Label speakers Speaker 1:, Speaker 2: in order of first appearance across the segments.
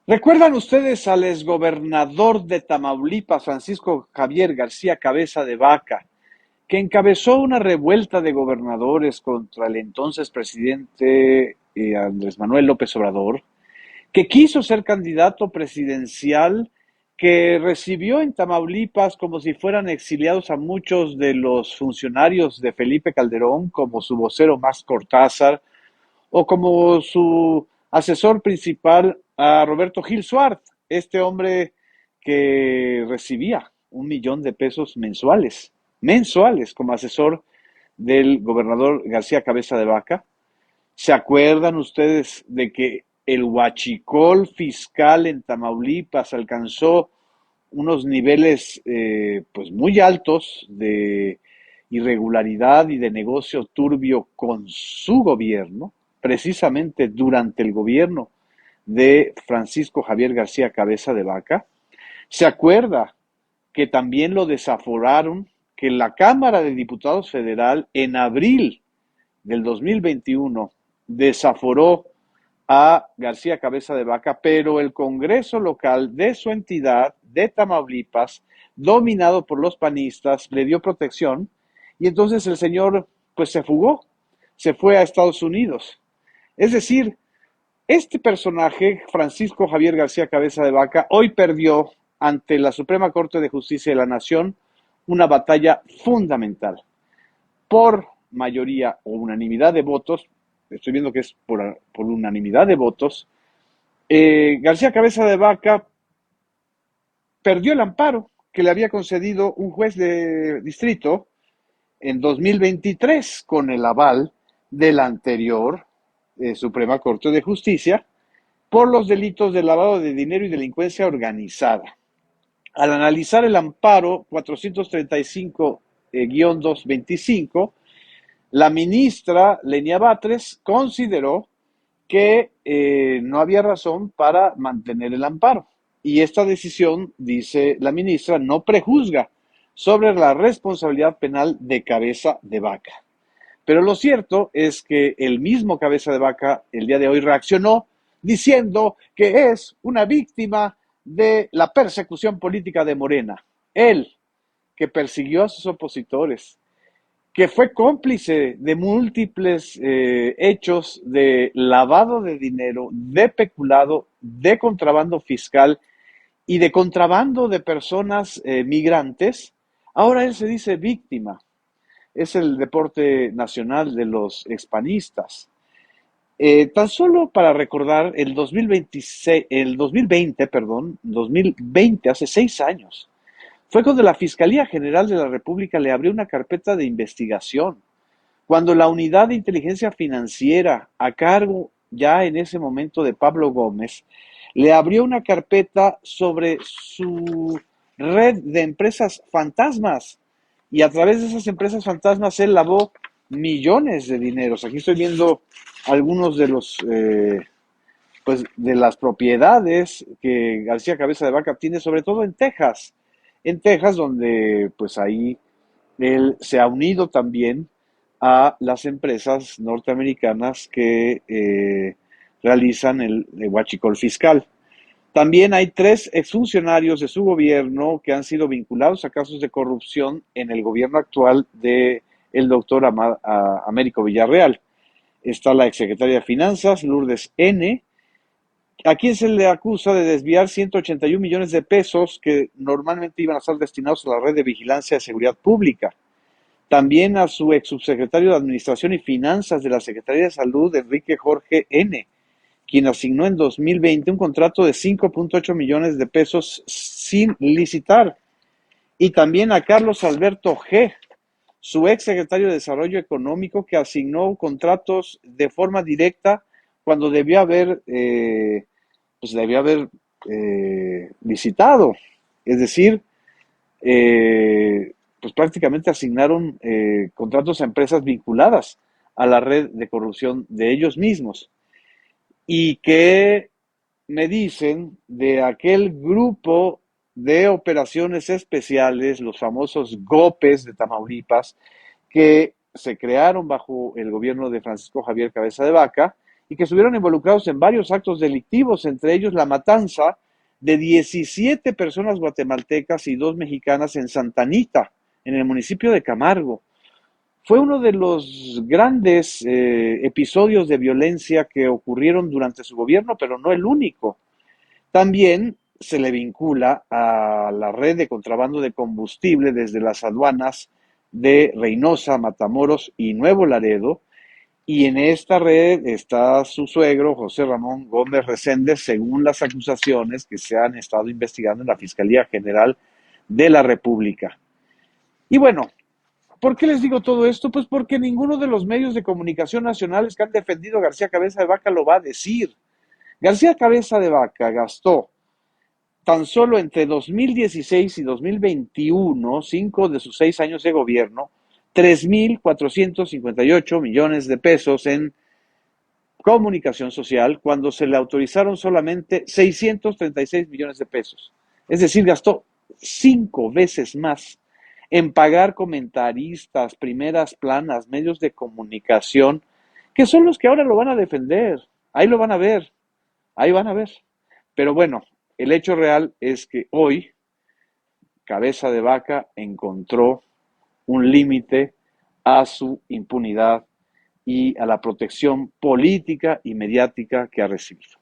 Speaker 1: ¿Recuerdan ustedes al exgobernador de Tamaulipas, Francisco Javier García Cabeza de Vaca, que encabezó una revuelta de gobernadores contra el entonces presidente Andrés Manuel López Obrador, que quiso ser candidato presidencial, que recibió en Tamaulipas como si fueran exiliados a muchos de los funcionarios de Felipe Calderón, como su vocero Max Cortázar, o como su asesor principal a Roberto Gil Suárez, este hombre que recibía 1 millón de pesos mensuales como asesor del gobernador García Cabeza de Vaca? ¿Se acuerdan ustedes de que el huachicol fiscal en Tamaulipas alcanzó unos niveles pues muy altos de irregularidad y de negocio turbio con su gobierno, precisamente durante el gobierno de Francisco Javier García Cabeza de Vaca? ¿Se acuerda que también lo desaforaron, que la Cámara de Diputados Federal en abril del 2021 desaforó a García Cabeza de Vaca, pero el Congreso local de su entidad, de Tamaulipas, dominado por los panistas, le dio protección y entonces el señor pues se fugó, se fue a Estados Unidos? Es decir, este personaje, Francisco Javier García Cabeza de Vaca, hoy perdió ante la Suprema Corte de Justicia de la Nación una batalla fundamental. Por mayoría o unanimidad de votos, estoy viendo que es por unanimidad de votos, García Cabeza de Vaca perdió el amparo que le había concedido un juez de distrito en 2023 con el aval de la anterior Suprema Corte de Justicia por los delitos de lavado de dinero y delincuencia organizada. Al analizar el amparo 435-225, la ministra Lenia Batres consideró que no había razón para mantener el amparo. Y esta decisión, dice la ministra, no prejuzga sobre la responsabilidad penal de Cabeza de Vaca. Pero lo cierto es que el mismo Cabeza de Vaca el día de hoy reaccionó diciendo que es una víctima de la persecución política de Morena. Él, que persiguió a sus opositores, que fue cómplice de múltiples hechos de lavado de dinero, de peculado, de contrabando fiscal y de contrabando de personas migrantes, ahora él se dice víctima. Es el deporte nacional de los expanistas. Tan solo para recordar, el 2026, el 2020, perdón, 2020, hace 6 años, fue cuando la Fiscalía General de la República le abrió una carpeta de investigación, cuando la unidad de inteligencia financiera, a cargo ya en ese momento de Pablo Gómez, le abrió una carpeta sobre su red de empresas fantasmas. Y a través de esas empresas fantasmas él lavó millones de dineros. Aquí estoy viendo algunos de los pues de las propiedades que García Cabeza de Vaca tiene, sobre todo en Texas, donde pues ahí él se ha unido también a las empresas norteamericanas que realizan el huachicol fiscal. También hay 3 exfuncionarios de su gobierno que han sido vinculados a casos de corrupción en el gobierno actual de el doctor Américo Villarreal. Está la exsecretaria de Finanzas, Lourdes N., a quien se le acusa de desviar 181 millones de pesos que normalmente iban a estar destinados a la red de vigilancia de seguridad pública. También a su ex subsecretario de Administración y Finanzas de la Secretaría de Salud, Enrique Jorge N., quien asignó en 2020 un contrato de 5.8 millones de pesos sin licitar. Y también a Carlos Alberto G., su ex secretario de Desarrollo Económico, que asignó contratos de forma directa cuando debió haber licitado. Es decir, pues prácticamente asignaron contratos a empresas vinculadas a la red de corrupción de ellos mismos. ¿Y qué me dicen de aquel grupo de operaciones especiales, los famosos GOPES de Tamaulipas, que se crearon bajo el gobierno de Francisco Javier Cabeza de Vaca y que estuvieron involucrados en varios actos delictivos, entre ellos la matanza de 17 personas guatemaltecas y 2 mexicanas en Santa Anita, en el municipio de Camargo. Fue uno de los grandes episodios de violencia que ocurrieron durante su gobierno, pero no el único. También se le vincula a la red de contrabando de combustible desde las aduanas de Reynosa, Matamoros y Nuevo Laredo. Y en esta red está su suegro, José Ramón Gómez Reséndez, según las acusaciones que se han estado investigando en la Fiscalía General de la República. Y bueno, ¿por qué les digo todo esto? Pues porque ninguno de los medios de comunicación nacionales que han defendido a García Cabeza de Vaca lo va a decir. García Cabeza de Vaca gastó tan solo entre 2016 y 2021, 5 de sus 6 años de gobierno, 3.458 millones de pesos en comunicación social cuando se le autorizaron solamente 636 millones de pesos. Es decir, gastó 5 veces más en pagar comentaristas, primeras planas, medios de comunicación, que son los que ahora lo van a defender. Ahí lo van a ver, ahí van a ver. Pero bueno, el hecho real es que hoy Cabeza de Vaca encontró un límite a su impunidad y a la protección política y mediática que ha recibido.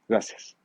Speaker 1: Gracias.